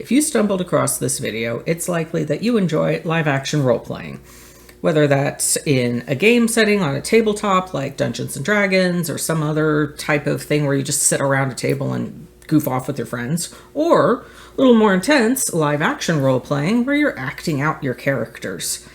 If you stumbled across this video, it's likely that you enjoy live-action role-playing, whether that's in a game setting on a tabletop like Dungeons & Dragons or some other type of thing where you just sit around a table and goof off with your friends, or a little more intense live-action role-playing where you're acting out your characters.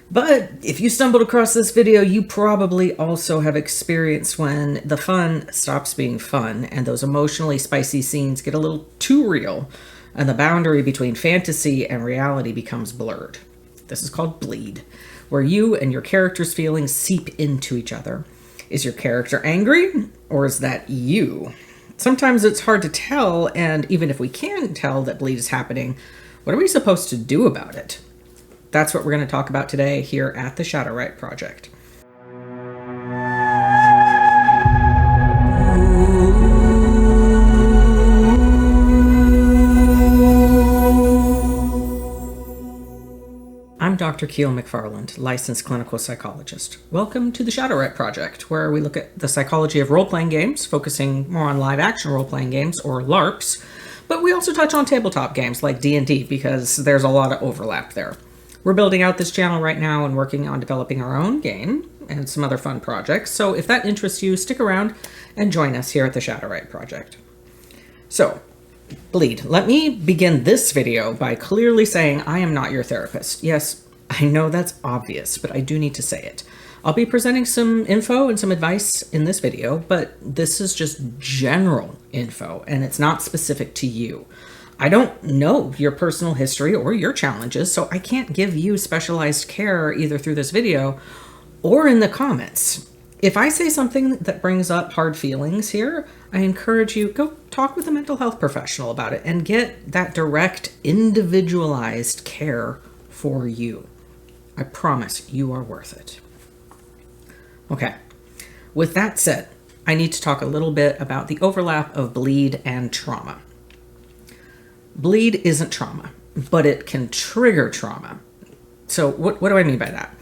But if you stumbled across this video, you probably also have experienced when the fun stops being fun and those emotionally spicy scenes get a little too real and the boundary between fantasy and reality becomes blurred. This is called bleed, where you and your character's feelings seep into each other. Is your character angry, or is that you? Sometimes it's hard to tell, and even if we can tell that bleed is happening, what are we supposed to do about it? That's what we're going to talk about today here at the Shadowwrite Project. I'm Dr. Keel McFarland, licensed clinical psychologist. Welcome to the Shadowwrite Project, where we look at the psychology of role-playing games, focusing more on live-action role-playing games, or LARPs, but we also touch on tabletop games like D&D because there's a lot of overlap there. We're building out this channel right now and working on developing our own game and some other fun projects, so if that interests you, stick around and join us here at the Shadowwrite Project. So, bleed. Let me begin this video by clearly saying I am not your therapist. Yes, I know that's obvious, but I do need to say it. I'll be presenting some info and some advice in this video, but this is just general info and it's not specific to you. I don't know your personal history or your challenges, so I can't give you specialized care either through this video or in the comments. If I say something that brings up hard feelings here, I encourage you, go talk with a mental health professional about it and get that direct, individualized care for you. I promise you are worth it. Okay, with that said, I need to talk a little bit about the overlap of bleed and trauma. Bleed isn't trauma, but it can trigger trauma. So what do I mean by that?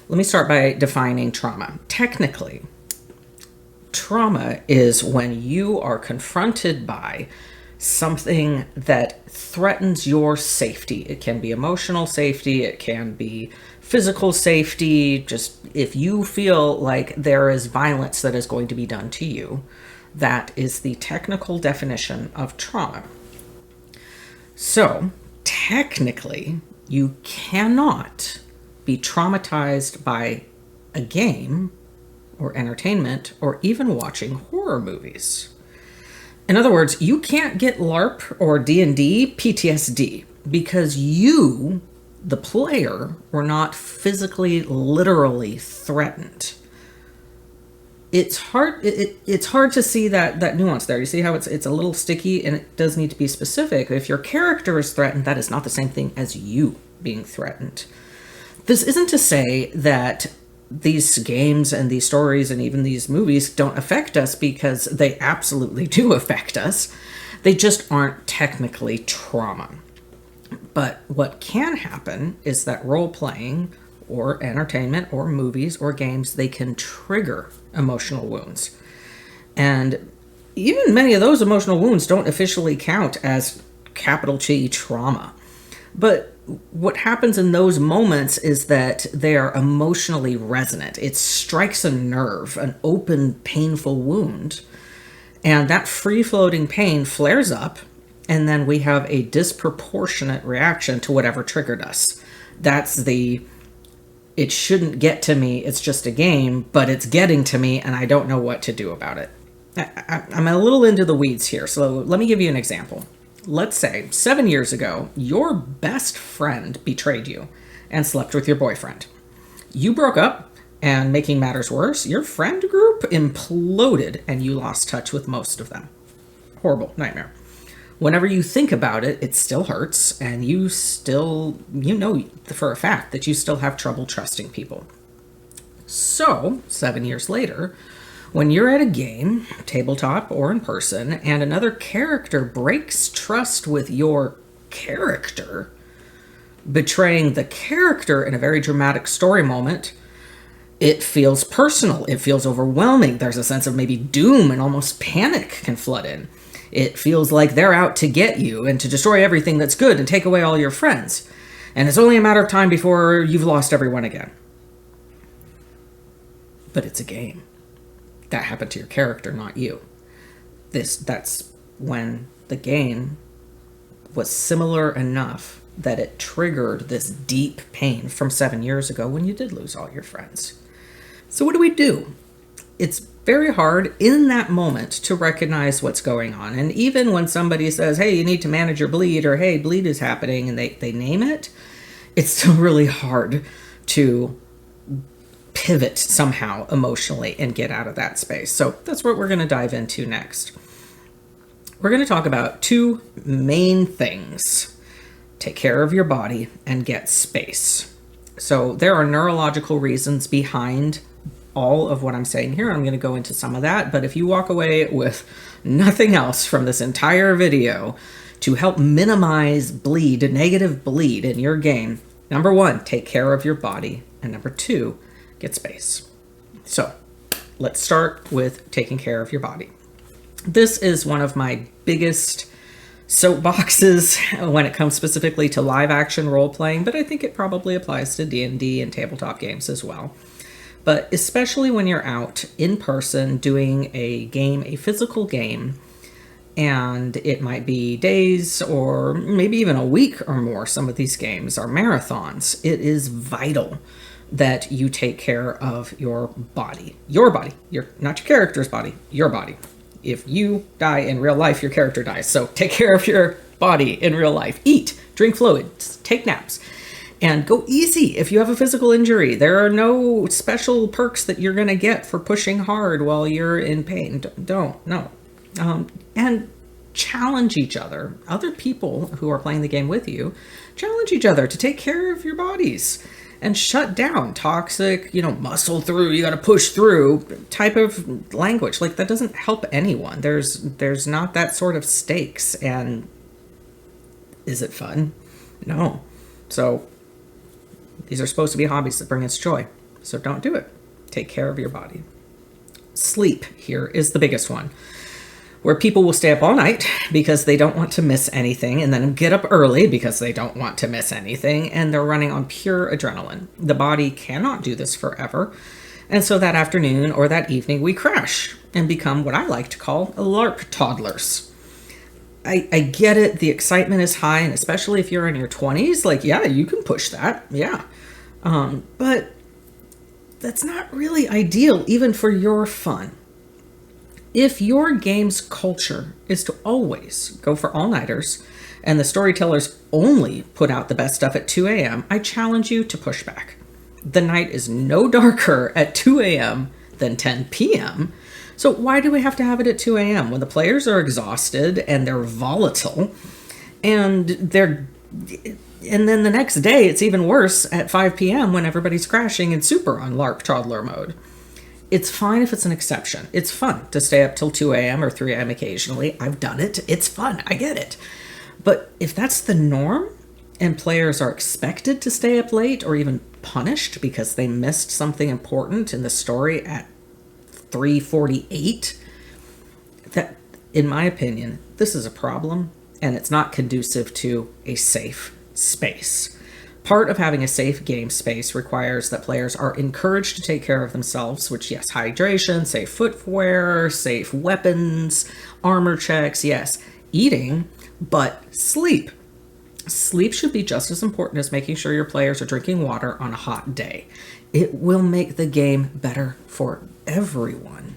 Let me start by defining trauma. Technically, trauma is when you are confronted by something that threatens your safety. It can be emotional safety, it can be physical safety. Just if you feel like there is violence that is going to be done to you, that is the technical definition of trauma. So, technically, you cannot be traumatized by a game or entertainment or even watching horror movies. In other words, you can't get LARP or D&D PTSD because you, the player, were not physically, literally threatened. It's hard to see that nuance there. You see how it's a little sticky and it does need to be specific. If your character is threatened, that is not the same thing as you being threatened. This isn't to say that these games and these stories and even these movies don't affect us, because they absolutely do affect us. They just aren't technically trauma. But what can happen is that role-playing or entertainment or movies or games, they can trigger emotional wounds. And even many of those emotional wounds don't officially count as capital T trauma. But what happens in those moments is that they are emotionally resonant. It strikes a nerve, an open, painful wound. And that free-floating pain flares up, and then we have a disproportionate reaction to whatever triggered us. That's the it shouldn't get to me, it's just a game, but it's getting to me and I don't know what to do about it. I'm a little into the weeds here, so let me give you an example. Let's say 7 years ago, your best friend betrayed you and slept with your boyfriend. You broke up, and making matters worse, your friend group imploded and you lost touch with most of them. Horrible nightmare. Whenever you think about it, it still hurts, and you know for a fact that you still have trouble trusting people. So, 7 years later, when you're at a game, tabletop or in person, and another character breaks trust with your character, betraying the character in a very dramatic story moment, it feels personal, it feels overwhelming. There's a sense of maybe doom and almost panic can flood in. It feels like they're out to get you and to destroy everything that's good and take away all your friends. And it's only a matter of time before you've lost everyone again. But it's a game. That happened to your character, not you. That's when the game was similar enough that it triggered this deep pain from 7 years ago when you did lose all your friends. So what do? It's very hard in that moment to recognize what's going on. And even when somebody says, hey, you need to manage your bleed, or hey, bleed is happening, and they name it, it's still really hard to pivot somehow emotionally and get out of that space. So that's what we're going to dive into next. We're going to talk about two main things: take care of your body and get space. So there are neurological reasons behind all of what I'm saying here. I'm going to go into some of that, but if you walk away with nothing else from this entire video to help minimize bleed, negative bleed in your game, number one, take care of your body, and number two, get space. So let's start with taking care of your body. This is one of my biggest soapboxes when it comes specifically to live action role playing, but I think it probably applies to D&D and tabletop games as well. But especially when you're out in person doing a game, a physical game, and it might be days or maybe even a week or more. Some of these games are marathons. It is vital that you take care of your body. Your body. Not your character's body, your body. If you die in real life, your character dies. So take care of your body in real life. Eat, drink fluids, take naps, and go easy if you have a physical injury. There are no special perks that you're going to get for pushing hard while you're in pain. No. And challenge each other. Other people who are playing the game with you, challenge each other to take care of your bodies and shut down toxic, muscle through, you got to push through type of language. Like, that doesn't help anyone. There's not that sort of stakes. And is it fun? No. So these are supposed to be hobbies that bring us joy. So don't do it. Take care of your body. Sleep here is the biggest one, where people will stay up all night because they don't want to miss anything, and then get up early because they don't want to miss anything, and they're running on pure adrenaline. The body cannot do this forever, and so that afternoon or that evening we crash and become what I like to call LARP toddlers. I get it, the excitement is high, and especially if you're in your 20s, like, yeah, you can push that, yeah. But that's not really ideal even for your fun. If your game's culture is to always go for all-nighters and the storytellers only put out the best stuff at 2 a.m., I challenge you to push back. The night is no darker at 2 a.m. than 10 p.m., so why do we have to have it at 2 a.m. when the players are exhausted and they're volatile, and then the next day it's even worse at 5 p.m. when everybody's crashing and super on LARP toddler mode? It's fine if it's an exception. It's fun to stay up till 2 a.m. or 3 a.m. occasionally. I've done it. It's fun. I get it. But if that's the norm and players are expected to stay up late or even punished because they missed something important in the story at 3:48, that, in my opinion, this is a problem, and it's not conducive to a safe space. Part of having a safe game space requires that players are encouraged to take care of themselves, which, yes, hydration, safe footwear, safe weapons, armor checks, yes, eating, but sleep. Sleep should be just as important as making sure your players are drinking water on a hot day. It will make the game better for everyone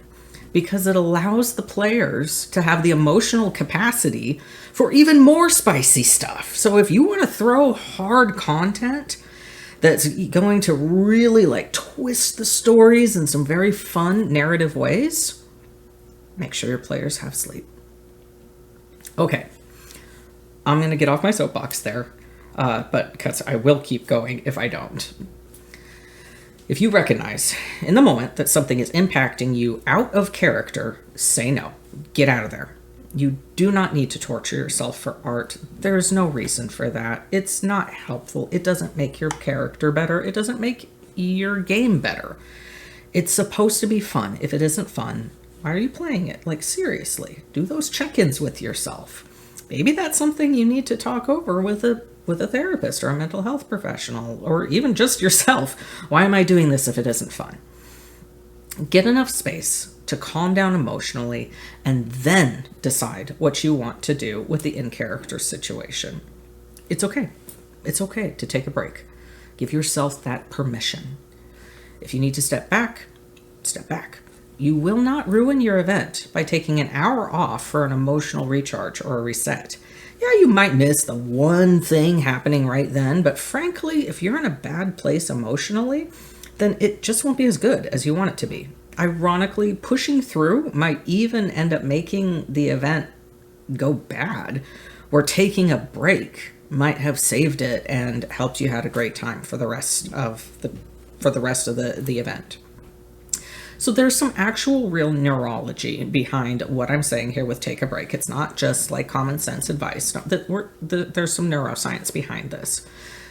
because it allows the players to have the emotional capacity for even more spicy stuff. So if you want to throw hard content that's going to really twist the stories in some very fun narrative ways, make sure your players have sleep. Okay, I'm going to get off my soapbox there, but because I will keep going if I don't. If you recognize in the moment that something is impacting you out of character, say no. Get out of there. You do not need to torture yourself for art. There is no reason for that. It's not helpful. It doesn't make your character better. It doesn't make your game better. It's supposed to be fun. If it isn't fun, Why are you playing it? Like, seriously, do those check-ins with yourself. Maybe that's something you need to talk over with a therapist or a mental health professional, or even just yourself. Why am I doing this if it isn't fun? Get enough space to calm down emotionally and then decide what you want to do with the in-character situation. It's okay. It's okay to take a break. Give yourself that permission. If you need to step back, step back. You will not ruin your event by taking an hour off for an emotional recharge or a reset. Yeah, you might miss the one thing happening right then, but frankly, if you're in a bad place emotionally, then it just won't be as good as you want it to be. Ironically, pushing through might even end up making the event go bad, where taking a break might have saved it and helped you have a great time for the rest of the event. So there's some actual real neurology behind what I'm saying here with take a break. It's not just like common sense advice. There's some neuroscience behind this.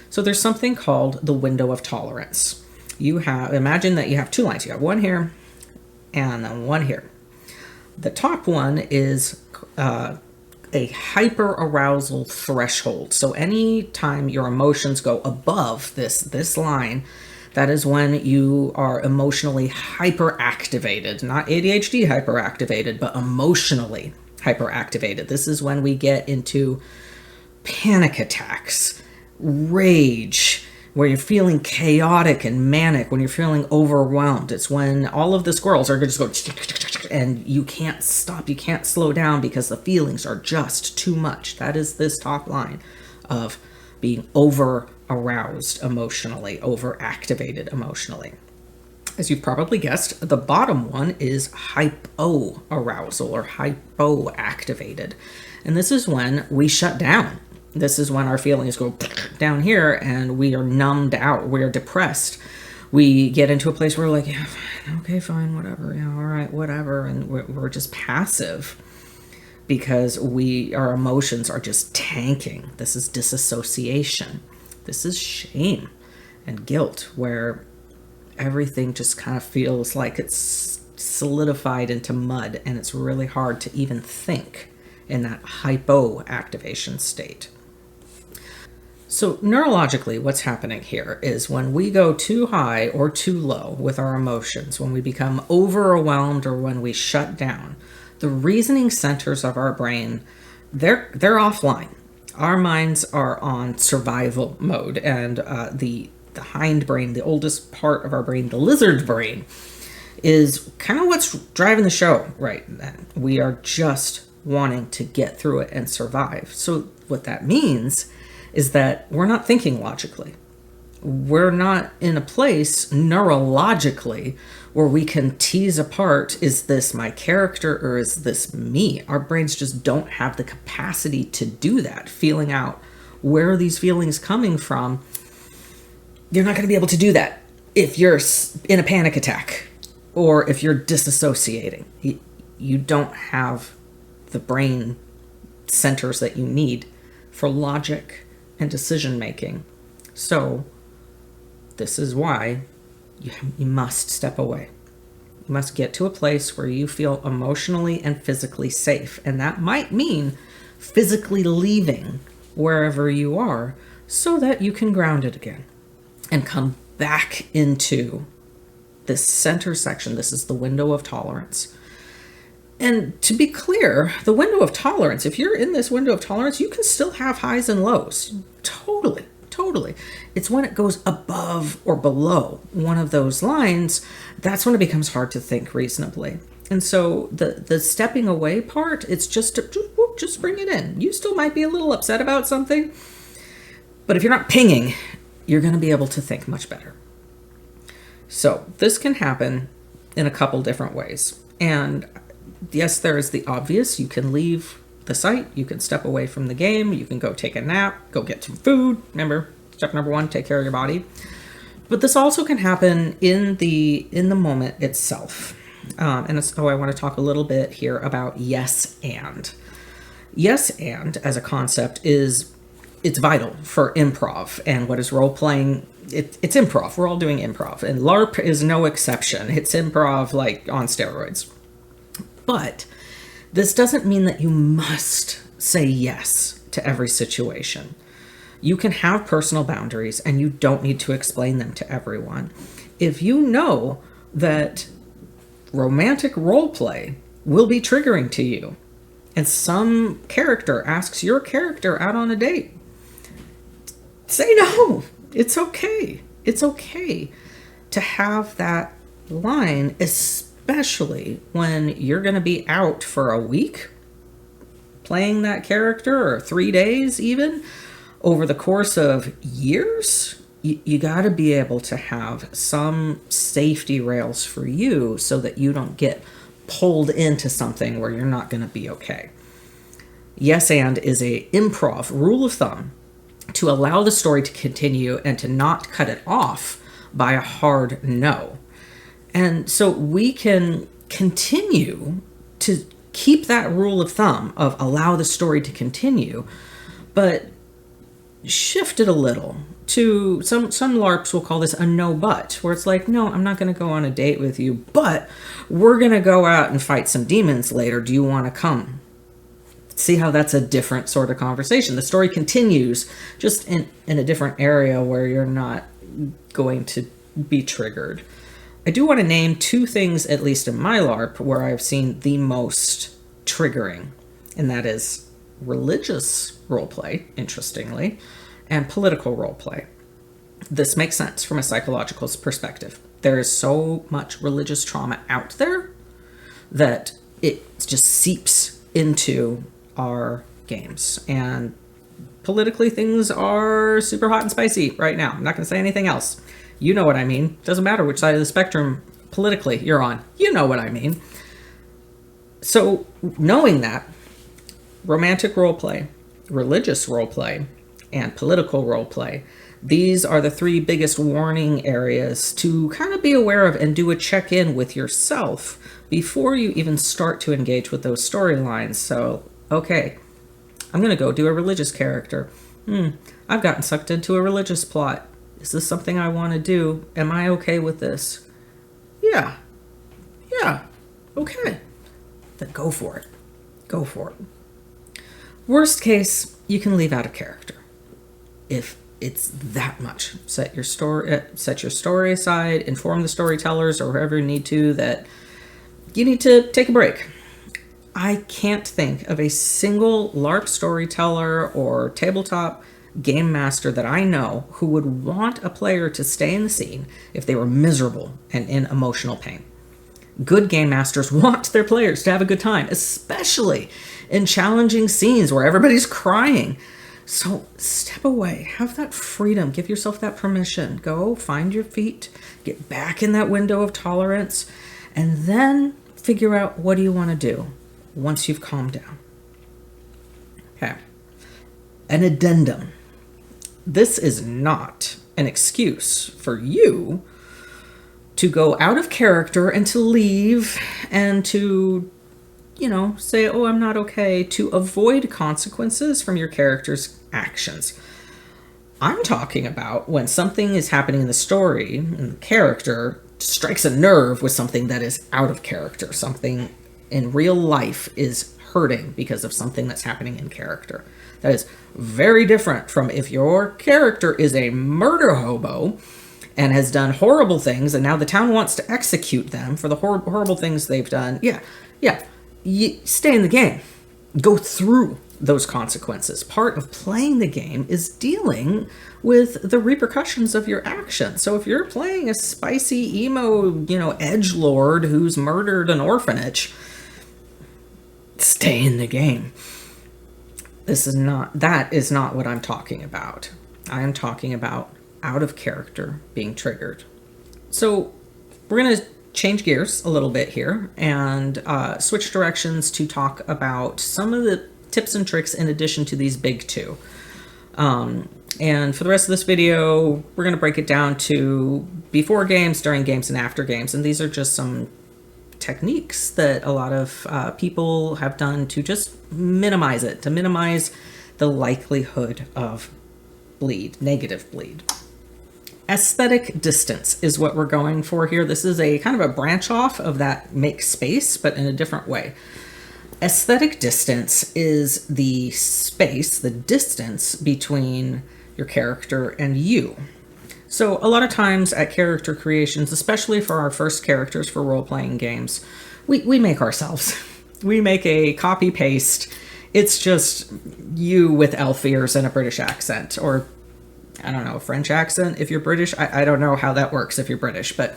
So there's something called the window of tolerance. Imagine that you have two lines. You have one here and then one here. The top one is a hyper arousal threshold. So anytime your emotions go above this line, that is when you are emotionally hyperactivated, not ADHD hyperactivated, but emotionally hyperactivated. This is when we get into panic attacks, rage, where you're feeling chaotic and manic, when you're feeling overwhelmed. It's when all of the squirrels are just going, and you can't stop, you can't slow down because the feelings are just too much. That is this top line of being over-aroused emotionally, over-activated emotionally. As you've probably guessed, the bottom one is hypo-arousal or hypo-activated. And this is when we shut down. This is when our feelings go down here and we are numbed out. We're depressed. We get into a place where we're like, yeah, fine, okay, fine, whatever, yeah, all right, whatever. And we're just passive because our emotions are just tanking. This is disassociation. This is shame and guilt, where everything just kind of feels like it's solidified into mud, and it's really hard to even think in that hypoactivation state. So neurologically, what's happening here is when we go too high or too low with our emotions, when we become overwhelmed or when we shut down, the reasoning centers of our brain, they're offline. Our minds are on survival mode, and the hindbrain, the oldest part of our brain, the lizard brain, is kind of what's driving the show right then. We are just wanting to get through it and survive. So what that means is that we're not thinking logically. We're not in a place neurologically where we can tease apart, is this my character or is this me? Our brains just don't have the capacity to do that, feeling out where are these feelings coming from. You're not going to be able to do that if you're in a panic attack or if you're disassociating. You don't have the brain centers that you need for logic and decision making. So this is why you must step away. You must get to a place where you feel emotionally and physically safe. And that might mean physically leaving wherever you are so that you can ground it again and come back into this center section. This is the window of tolerance. And to be clear, the window of tolerance, if you're in this window of tolerance, you can still have highs and lows. Totally. It's when it goes above or below one of those lines, that's when it becomes hard to think reasonably. And so the stepping away part, it's just bring it in. You still might be a little upset about something, but if you're not pinging, you're going to be able to think much better. So this can happen in a couple different ways. And yes, there is the obvious. You can leave the site, you can step away from the game, you can go take a nap, go get some food. Remember, step number 1, take care of your body. But this also can happen in the moment itself. And so I want to talk a little bit here about yes and. Yes and as a concept it's vital for improv, and what is role playing. It's improv. We're all doing improv, and LARP is no exception. It's improv like on steroids. But this doesn't mean that you must say yes to every situation. You can have personal boundaries and you don't need to explain them to everyone. If you know that romantic role play will be triggering to you and some character asks your character out on a date, say no. It's okay. It's okay to have that line, especially when you're going to be out for a week playing that character, or 3 days even, over the course of years. You got to be able to have some safety rails for you so that you don't get pulled into something where you're not going to be okay. Yes and is a improv rule of thumb to allow the story to continue and to not cut it off by a hard no. And so we can continue to keep that rule of thumb of allow the story to continue, but shift it a little to some LARPs will call this a no but, where it's like, no, I'm not going to go on a date with you, but we're going to go out and fight some demons later. Do you want to come? See how that's a different sort of conversation. The story continues just in a different area where you're not going to be triggered. I do want to name 2 things, at least in my LARP, where I've seen the most triggering, and that is religious roleplay, interestingly, and political roleplay. This makes sense from a psychological perspective. There is so much religious trauma out there that it just seeps into our games. And politically, things are super hot and spicy right now. I'm not going to say anything else. You know what I mean. Doesn't matter which side of the spectrum politically you're on. You know what I mean. So knowing that, romantic roleplay, religious roleplay, and political roleplay, these are the 3 biggest warning areas to kind of be aware of and do a check-in with yourself before you even start to engage with those storylines. So, okay, I'm going to go do a religious character. I've gotten sucked into a religious plot. Is this something I want to do? Am I okay with this? Yeah, okay. Then go for it. Go for it. Worst case, you can leave out a character. If it's that much, set your story aside, inform the storytellers or whoever you need to that you need to take a break. I can't think of a single LARP storyteller or tabletop game master that I know who would want a player to stay in the scene if they were miserable and in emotional pain. Good game masters want their players to have a good time, especially in challenging scenes where everybody's crying. So step away, have that freedom, give yourself that permission, go find your feet, get back in that window of tolerance, and then figure out what do you want to do once you've calmed down. Okay. An addendum. This is not an excuse for you to go out of character and to leave and to, say, oh, I'm not okay, to avoid consequences from your character's actions. I'm talking about when something is happening in the story and the character strikes a nerve with something that is out of character. Something in real life is hurting because of something that's happening in character. That is very different from if your character is a murder hobo and has done horrible things and now the town wants to execute them for the horrible things they've done. Yeah. You stay in the game. Go through those consequences. Part of playing the game is dealing with the repercussions of your actions. So if you're playing a spicy emo, edgelord who's murdered an orphanage, stay in the game. That is not what I'm talking about. I am talking about out of character being triggered. So we're going to change gears a little bit here and switch directions to talk about some of the tips and tricks in addition to these big 2. And for the rest of this video, we're going to break it down to before games, during games, and after games. And these are just some techniques that a lot of people have done to just minimize it, to minimize the likelihood of negative bleed. Aesthetic distance is what we're going for here. This is a kind of a branch off of that make space, but in a different way. Aesthetic distance is the space, the distance between your character and you. So a lot of times at character creations, especially for our first characters for role-playing games, we make ourselves. We make a copy-paste. It's just you with elf ears and a British accent, or I don't know, a French accent if you're British. I don't know how that works if you're British, but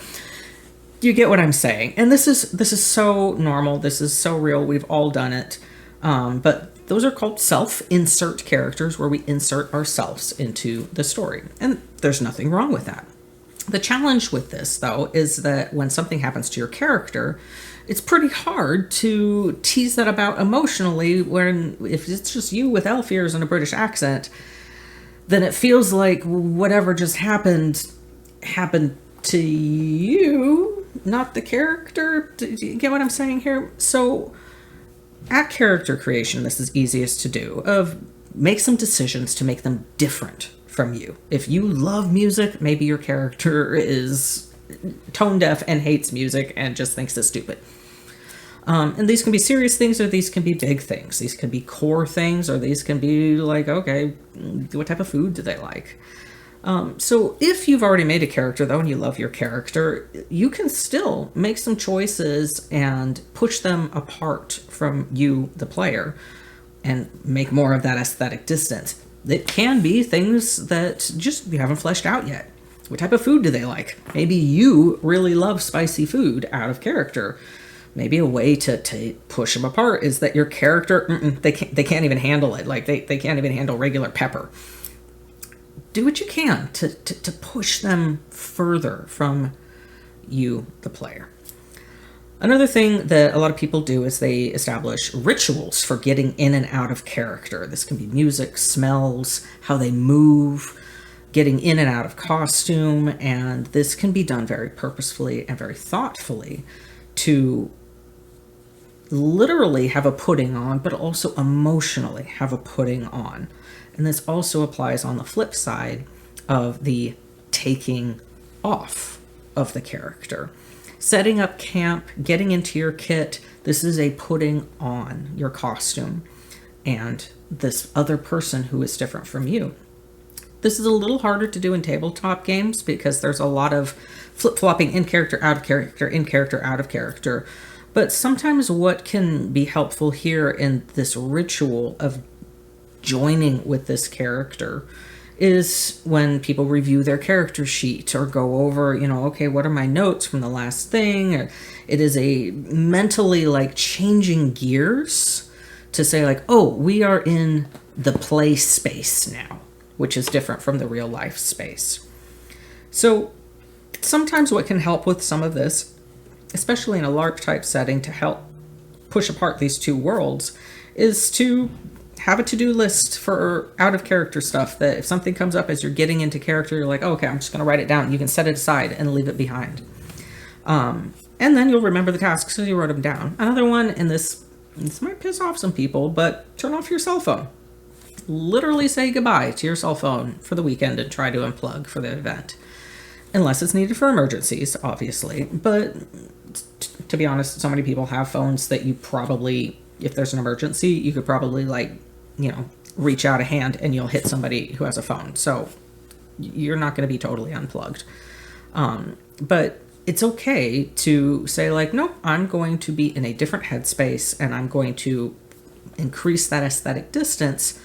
you get what I'm saying. And this is so normal. This is so real. We've all done it. But those are called self-insert characters, where we insert ourselves into the story. And there's nothing wrong with that. The challenge with this, though, is that when something happens to your character, it's pretty hard to tease that about emotionally, when if it's just you with elf ears and a British accent, then it feels like whatever just happened to you, not the character. Do you get what I'm saying here? So at character creation, this is easiest to do, of make some decisions to make them different from you. If you love music, maybe your character is tone deaf and hates music and just thinks it's stupid. And these can be serious things, or these can be big things. These can be core things, or these can be like, okay, what type of food do they like? So if you've already made a character, though, and you love your character, you can still make some choices and push them apart from you, the player, and make more of that aesthetic distance. It can be things that just you haven't fleshed out yet. What type of food do they like? Maybe you really love spicy food out of character. Maybe a way to push them apart is that your character, they can't even handle it. Like they can't even handle regular pepper. Do what you can to push them further from you, the player. Another thing that a lot of people do is they establish rituals for getting in and out of character. This can be music, smells, how they move, getting in and out of costume, and this can be done very purposefully and very thoughtfully to literally have a putting on, but also emotionally have a putting on. And this also applies on the flip side of the taking off of the character. Setting up camp, getting into your kit, this is a putting on your costume and this other person who is different from you. This is a little harder to do in tabletop games because there's a lot of flip-flopping in character, out of character, in character, out of character. But sometimes what can be helpful here in this ritual of joining with this character is when people review their character sheet or go over, okay, what are my notes from the last thing? Or it is a mentally like changing gears to say like, oh, we are in the play space now, which is different from the real life space. So sometimes what can help with some of this, especially in a LARP type setting, to help push apart these two worlds, is to have a to-do list for out of character stuff, that if something comes up as you're getting into character, you're like, oh, okay, I'm just going to write it down. You can set it aside and leave it behind. And then you'll remember the tasks because you wrote them down. Another one, and this might piss off some people, but turn off your cell phone. Literally say goodbye to your cell phone for the weekend and try to unplug for the event. Unless it's needed for emergencies, obviously. But to be honest, so many people have phones that you probably, if there's an emergency, you could probably reach out a hand and you'll hit somebody who has a phone. So you're not going to be totally unplugged. But it's okay to say like, no, I'm going to be in a different headspace and I'm going to increase that aesthetic distance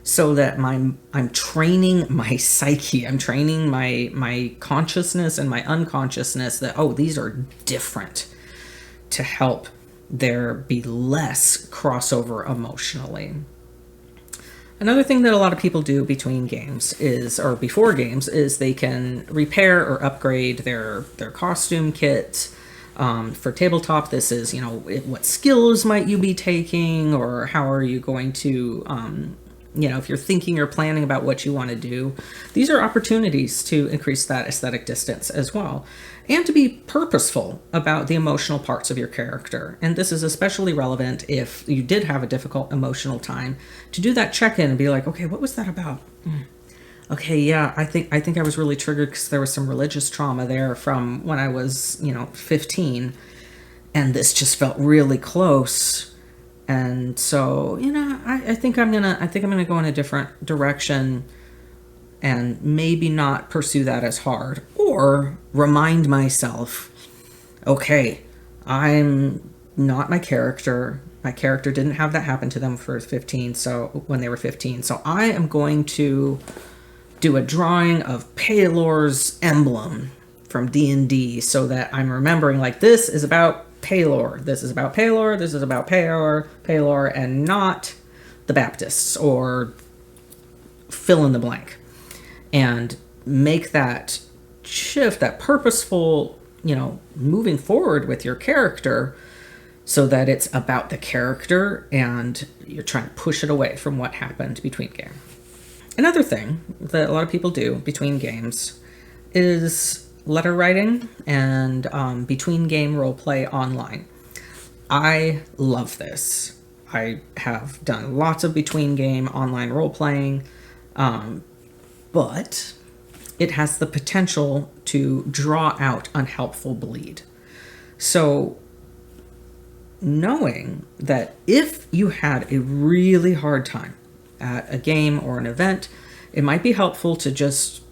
so that I'm training my psyche, I'm training my consciousness and my unconsciousness that, oh, these are different, to help there be less crossover emotionally. Another thing that a lot of people do between games or before games, is they can repair or upgrade their costume kit. For tabletop, this is, what skills might you be taking, or how are you going to, if you're thinking or planning about what you want to do. These are opportunities to increase that aesthetic distance as well, and to be purposeful about the emotional parts of your character. And this is especially relevant if you did have a difficult emotional time, to do that check-in and be like, okay, what was that about? Okay, yeah, I think I was really triggered because there was some religious trauma there from when I was, 15, and this just felt really close. And so, I think I'm gonna go in a different direction and maybe not pursue that as hard, or remind myself, okay, I'm not my character. My character didn't have that happen to them for 15, so when they were 15. So I am going to do a drawing of Pelor's emblem from D&D so that I'm remembering, like, this is about Pelor, this is about Pelor, this is about Pelor, and not the Baptists, or fill in the blank. And make that shift, that purposeful, moving forward with your character, so that it's about the character and you're trying to push it away from what happened between game. Another thing that a lot of people do between games is letter writing and between game role play online. I love this. I have done lots of between game online role playing, but it has the potential to draw out unhelpful bleed. So knowing that if you had a really hard time at a game or an event, it might be helpful to just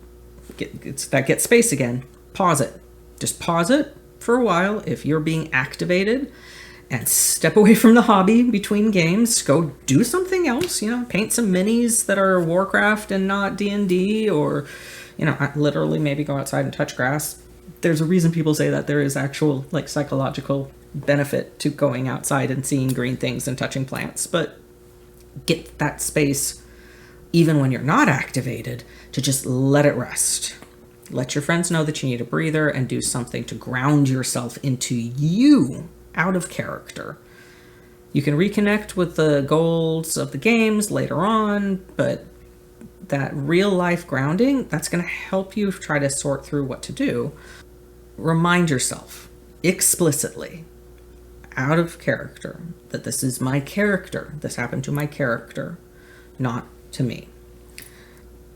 get space again. Pause it. Just pause it for a while if you're being activated, and step away from the hobby between games. Go do something else. Paint some minis that are Warcraft and not D&D, or literally maybe go outside and touch grass. There's a reason people say that there is actual psychological benefit to going outside and seeing green things and touching plants, but get that space even when you're not activated to just let it rest. Let your friends know that you need a breather and do something to ground yourself into you, out of character. You can reconnect with the goals of the games later on, but that real life grounding, that's going to help you try to sort through what to do. Remind yourself explicitly, out of character, that this is my character. This happened to my character, not to me.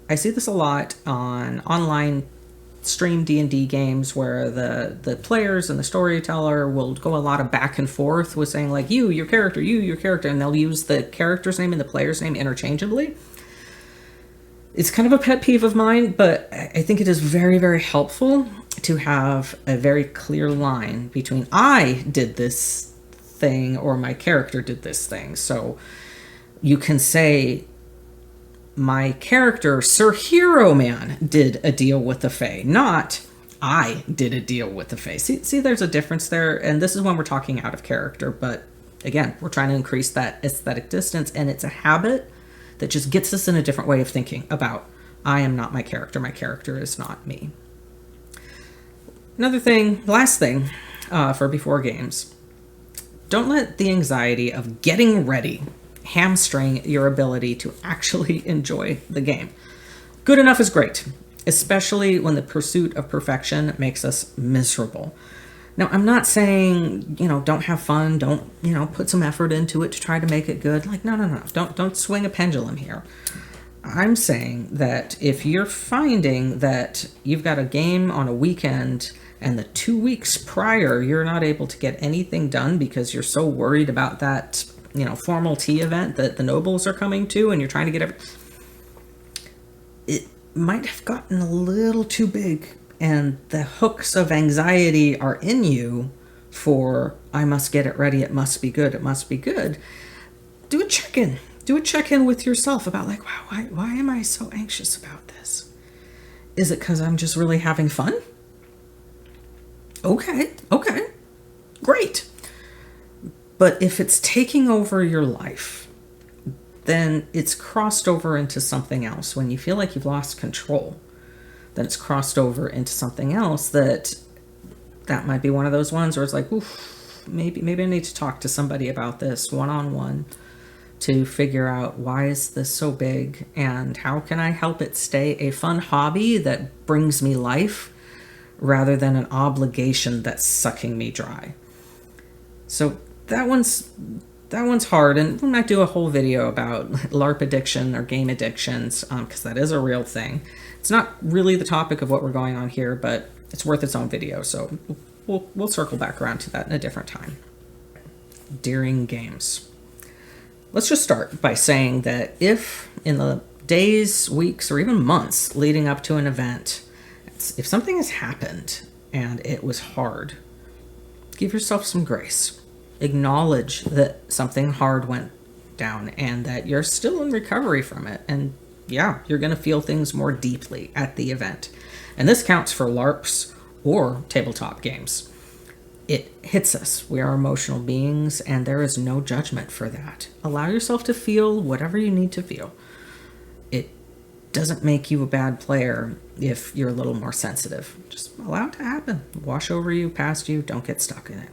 I see this a lot on online stream D&D games where the players and the storyteller will go a lot of back and forth with saying, like, you, your character, and they'll use the character's name and the player's name interchangeably. It's kind of a pet peeve of mine, but I think it is very, very helpful to have a very clear line between I did this thing or my character did this thing. So you can say, my character, Sir Hero Man, did a deal with the Fae, not I did a deal with the Fae. See, there's a difference there, and this is when we're talking out of character, but again, we're trying to increase that aesthetic distance, and it's a habit that just gets us in a different way of thinking about, I am not my character is not me. Another thing, last thing, for before games, don't let the anxiety of getting ready hamstring your ability to actually enjoy the game. Good enough is great, especially when the pursuit of perfection makes us miserable. Now, I'm not saying, don't have fun, don't, put some effort into it to try to make it good. No. Don't swing a pendulum here. I'm saying that if you're finding that you've got a game on a weekend and the 2 weeks prior you're not able to get anything done because you're so worried about that, formal tea event that the nobles are coming to, and you're trying to get it might have gotten a little too big, and the hooks of anxiety are in you for, I must get it ready, it must be good. Do a check-in with yourself about, like, wow, why am I so anxious about this? Is it because I'm just really having fun? Okay, great. But if it's taking over your life, then it's crossed over into something else. When you feel like you've lost control, then it's crossed over into something else that might be one of those ones where it's like, oof, maybe I need to talk to somebody about this one-on-one to figure out, why is this so big, and how can I help it stay a fun hobby that brings me life rather than an obligation that's sucking me dry. So that one's that one's hard, and we might do a whole video about LARP addiction or game addictions, because that is a real thing. It's not really the topic of what we're going on here, but it's worth its own video, so we'll circle back around to that in a different time. During games. Let's just start by saying that if in the days, weeks, or even months leading up to an event, if something has happened and it was hard, give yourself some grace. Acknowledge that something hard went down and that you're still in recovery from it. And yeah, you're going to feel things more deeply at the event. And this counts for LARPs or tabletop games. It hits us. We are emotional beings, and there is no judgment for that. Allow yourself to feel whatever you need to feel. It doesn't make you a bad player if you're a little more sensitive. Just allow it to happen. Wash over you, past you, don't get stuck in it.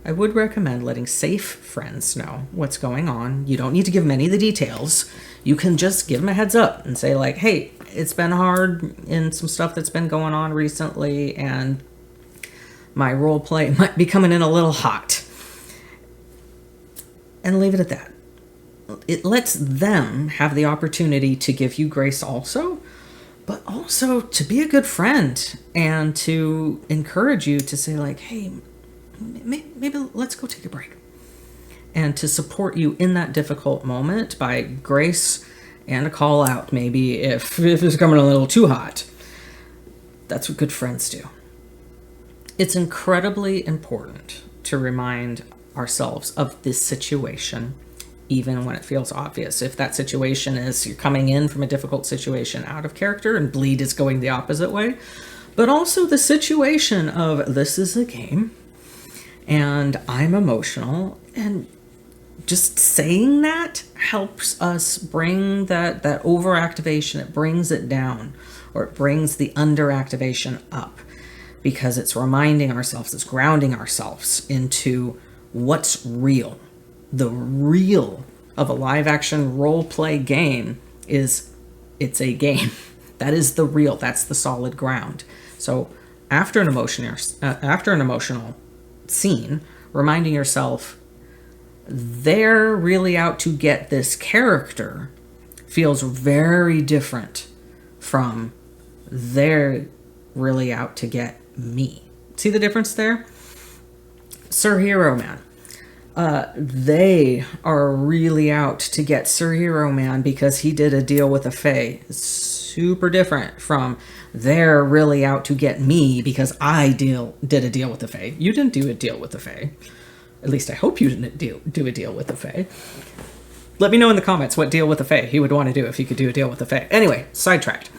I would recommend letting safe friends know what's going on. You don't need to give them any of the details. You can just give them a heads up and say like, hey, it's been hard in some stuff that's been going on recently, and my role play might be coming in a little hot. And leave it at that. It lets them have the opportunity to give you grace also, but also to be a good friend and to encourage you to say like, hey, maybe let's go take a break. And to support you in that difficult moment by grace and a call out, maybe if it's coming a little too hot. That's what good friends do. It's incredibly important to remind ourselves of this situation, even when it feels obvious. If that situation is you're coming in from a difficult situation out of character and bleed is going the opposite way, but also the situation of this is a game and I'm emotional, and just saying that helps us bring that overactivation, it brings it down, or it brings the underactivation up, because it's reminding ourselves, it's grounding ourselves into what's real. The real of a live action role play game is it's a game. That is the real, that's the solid ground. So after an emotional scene, reminding yourself they're really out to get this character feels very different from they're really out to get me. See the difference there? Sir Hero Man. They are really out to get Sir Hero Man because he did a deal with a fae. Super different from they're really out to get me because I did a deal with the fae. You didn't do a deal with the fae. At least I hope you didn't do a deal with the fae. Let me know in the comments what deal with the fae he would want to do if he could do a deal with the fae. Anyway, sidetracked.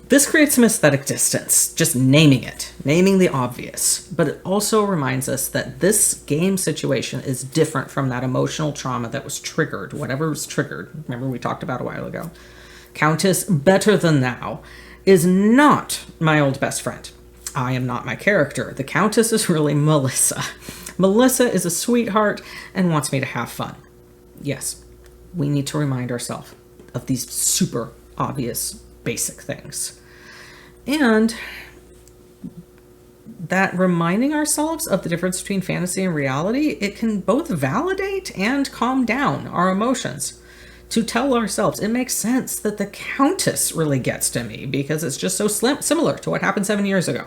This creates some aesthetic distance, just naming it, naming the obvious. But it also reminds us that this game situation is different from that emotional trauma that was triggered, whatever was triggered. Remember we talked about a while ago. Countess Better Than Thou is not my old best friend. I am not my character. The Countess is really Melissa. Melissa is a sweetheart and wants me to have fun. Yes, we need to remind ourselves of these super obvious basic things. And that reminding ourselves of the difference between fantasy and reality, it can both validate and calm down our emotions. To tell ourselves, it makes sense that the Countess really gets to me because it's just so similar to what happened 7 years ago.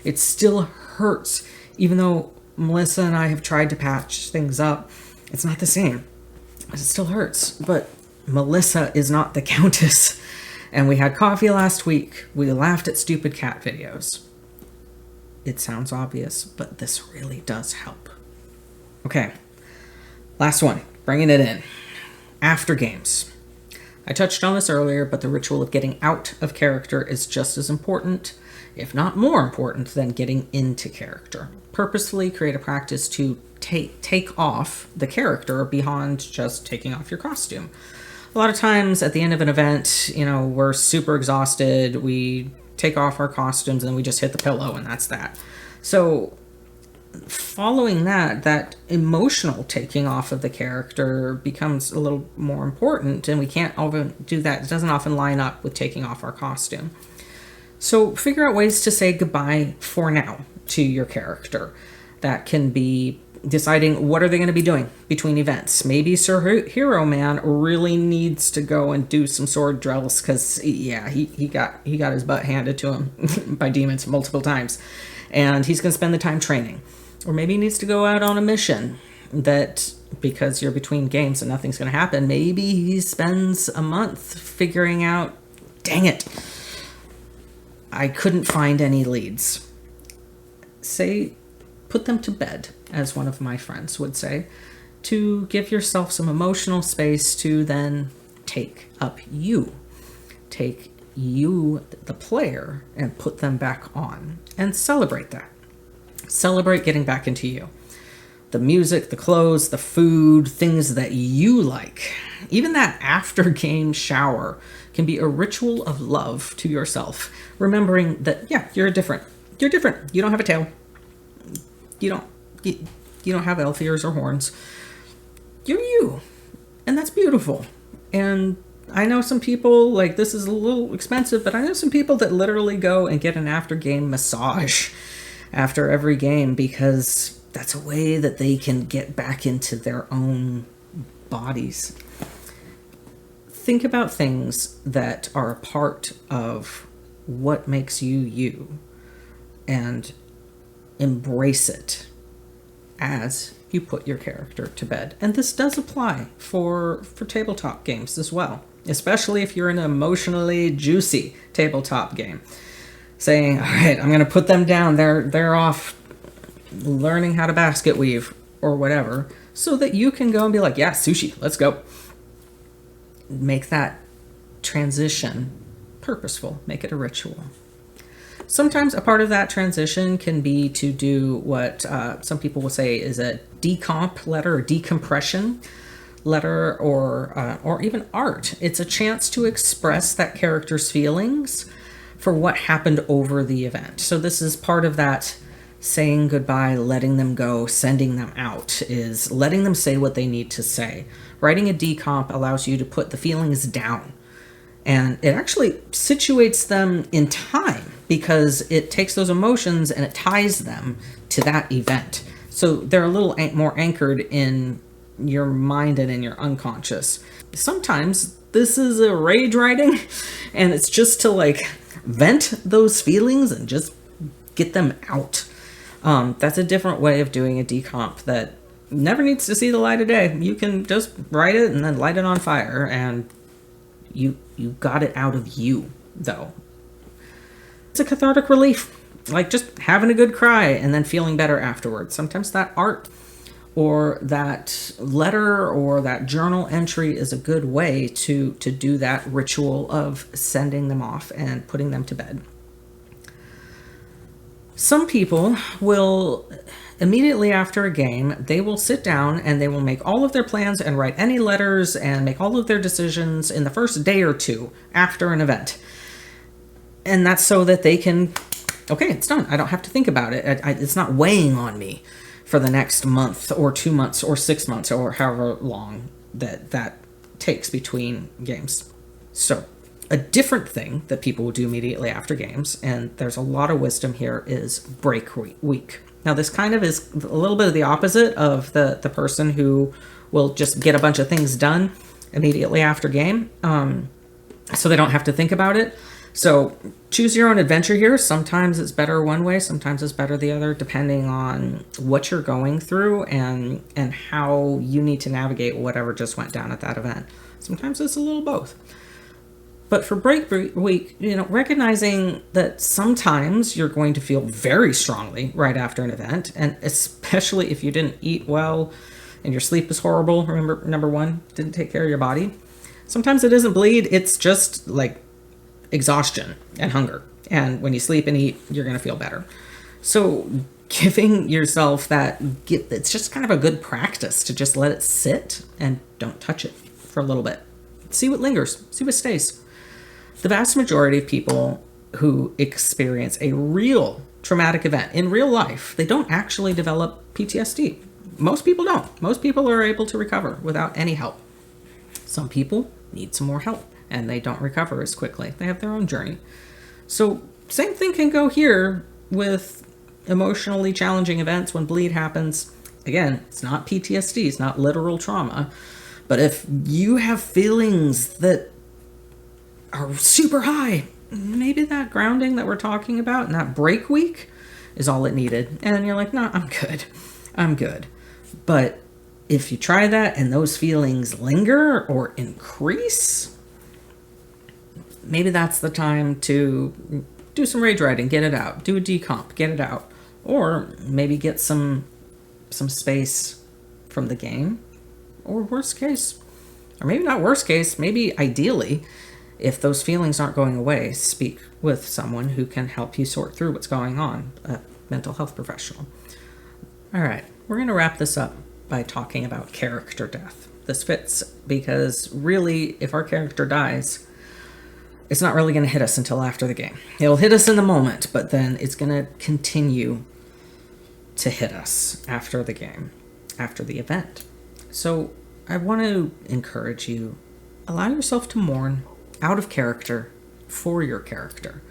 It still hurts, even though Melissa and I have tried to patch things up. It's not the same. It still hurts. But Melissa is not the Countess. And we had coffee last week. We laughed at stupid cat videos. It sounds obvious, but this really does help. Okay, last one, bringing it in. After games. I touched on this earlier, but the ritual of getting out of character is just as important, if not more important, than getting into character. Purposefully create a practice to take off the character beyond just taking off your costume. A lot of times at the end of an event, we're super exhausted, we take off our costumes and we just hit the pillow and that's that. So following that emotional taking off of the character becomes a little more important, and we can't often do that. It doesn't often line up with taking off our costume. So figure out ways to say goodbye for now to your character. That can be deciding what are they going to be doing between events. Maybe Sir Hero Man really needs to go and do some sword drills because, yeah, he got his butt handed to him by demons multiple times. And he's going to spend the time training. Or maybe he needs to go out on a mission that, because you're between games and nothing's going to happen, maybe he spends a month figuring out, dang it, I couldn't find any leads. Say, put them to bed, as one of my friends would say, to give yourself some emotional space to then take you, the player, and put them back on and celebrate that. Celebrate getting back into you. The music, the clothes, the food, things that you like. Even that after game shower can be a ritual of love to yourself. Remembering that, yeah, you're different. You're different. You don't have a tail. You don't have elf ears or horns. You're you. And that's beautiful. And I know some people, like, this is a little expensive, but I know some people that literally go and get an after-game massage after every game because that's a way that they can get back into their own bodies. Think about things that are a part of what makes you you and embrace it as you put your character to bed. And this does apply for tabletop games as well, especially if you're in an emotionally juicy tabletop game. Saying, all right, I'm going to put them down. They're off learning how to basket weave or whatever, so that you can go and be like, yeah, sushi, let's go. Make that transition purposeful. Make it a ritual. Sometimes a part of that transition can be to do what some people will say is a decomp letter or decompression letter or even art. It's a chance to express that character's feelings for what happened over the event. So this is part of that saying goodbye, letting them go, sending them out, is letting them say what they need to say. Writing a decomp allows you to put the feelings down. And it actually situates them in time because it takes those emotions and it ties them to that event. So they're a little more anchored in your mind and in your unconscious. Sometimes this is a rage writing and it's just to like vent those feelings and just get them out. That's a different way of doing a decomp that never needs to see the light of day. You can just write it and then light it on fire and you got it out of you, though. It's a cathartic relief, like just having a good cry and then feeling better afterwards. Sometimes that art or that letter or that journal entry is a good way to do that ritual of sending them off and putting them to bed. Some people will, immediately after a game, they will sit down and they will make all of their plans and write any letters and make all of their decisions in the first day or two after an event. And that's so that they can, okay, it's done. I don't have to think about it. It's not weighing on me for the next month or 2 months or 6 months or however long that takes between games. So a different thing that people will do immediately after games, and there's a lot of wisdom here, is break week. Now, this kind of is a little bit of the opposite of the person who will just get a bunch of things done immediately after game, so they don't have to think about it. So choose your own adventure here. Sometimes it's better one way, sometimes it's better the other, depending on what you're going through and how you need to navigate whatever just went down at that event. Sometimes it's a little both. But for break week, recognizing that sometimes you're going to feel very strongly right after an event, and especially if you didn't eat well and your sleep is horrible. Remember, number one, didn't take care of your body. Sometimes it isn't bleed, it's just like exhaustion and hunger. And when you sleep and eat, you're going to feel better. So giving yourself it's just kind of a good practice to just let it sit and don't touch it for a little bit. See what lingers, see what stays. The vast majority of people who experience a real traumatic event in real life, they don't actually develop PTSD. Most people don't. Most people are able to recover without any help. Some people need some more help and they don't recover as quickly. They have their own journey. So same thing can go here with emotionally challenging events when bleed happens. Again, it's not PTSD, it's not literal trauma. But if you have feelings that are super high, maybe that grounding that we're talking about and that break week is all it needed. And you're like, no, I'm good. I'm good. But if you try that and those feelings linger or increase, maybe that's the time to do some rage writing, get it out. Do a decomp, get it out. Or maybe get some space from the game. Or worst case, or maybe not worst case, maybe ideally, if those feelings aren't going away, speak with someone who can help you sort through what's going on, a mental health professional. All right, we're going to wrap this up by talking about character death. This fits because really, if our character dies, it's not really going to hit us until after the game. It'll hit us in the moment, but then it's going to continue to hit us after the game, after the event. So I want to encourage you, allow yourself to mourn out of character for your character.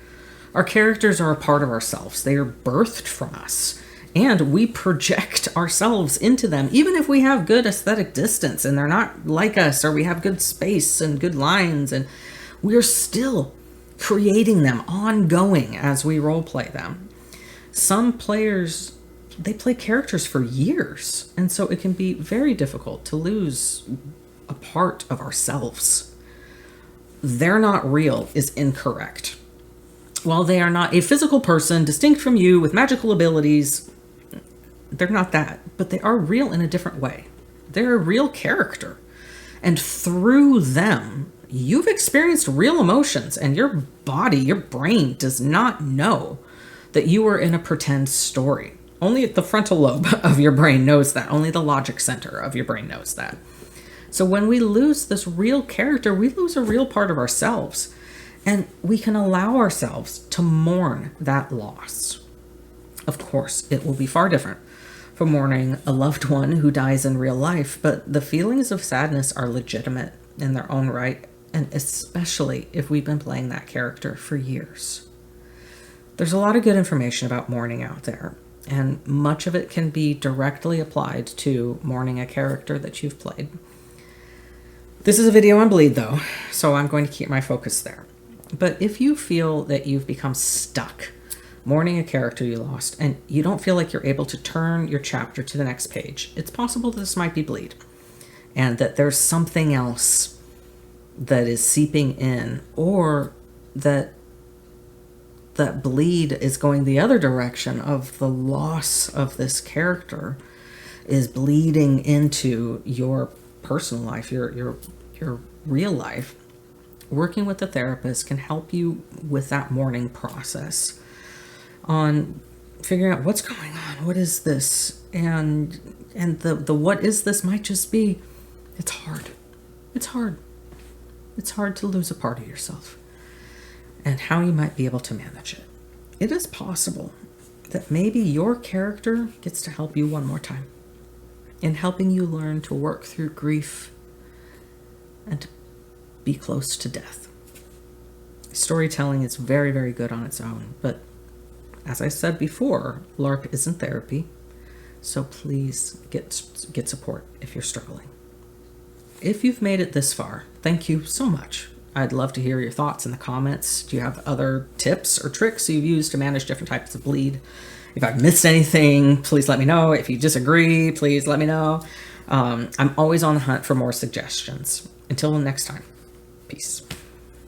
Our characters are a part of ourselves. They are birthed from us, and we project ourselves into them, even if we have good aesthetic distance and they're not like us, or we have good space and good lines, and we're still creating them ongoing as we role play them. Some players, they play characters for years, and so it can be very difficult to lose a part of ourselves. They're not real is incorrect. While they are not a physical person distinct from you with magical abilities, they're not that, but they are real in a different way. They're a real character, and through them, you've experienced real emotions, and your body, your brain does not know that you are in a pretend story. Only the frontal lobe of your brain knows that. Only the logic center of your brain knows that. So when we lose this real character, we lose a real part of ourselves. And we can allow ourselves to mourn that loss. Of course, it will be far different from mourning a loved one who dies in real life, but the feelings of sadness are legitimate in their own right, and especially if we've been playing that character for years. There's a lot of good information about mourning out there, and much of it can be directly applied to mourning a character that you've played. This is a video on bleed though, so I'm going to keep my focus there. But if you feel that you've become stuck mourning a character you lost and you don't feel like you're able to turn your chapter to the next page, it's possible that this might be bleed and that there's something else that is seeping in, or that bleed is going the other direction of the loss of this character is bleeding into your personal life, your real life. Working with a therapist can help you with that mourning process on figuring out what's going on, what is this, and the what is this might just be, it's hard to lose a part of yourself, and how you might be able to manage it. It is possible that maybe your character gets to help you one more time in helping you learn to work through grief and to be close to death. Storytelling is very, very good on its own, but as I said before, LARP isn't therapy, so please get support if you're struggling. If you've made it this far, thank you so much. I'd love to hear your thoughts in the comments. Do you have other tips or tricks you've used to manage different types of bleed? If I've missed anything, please let me know. If you disagree, please let me know. I'm always on the hunt for more suggestions. Until next time, peace.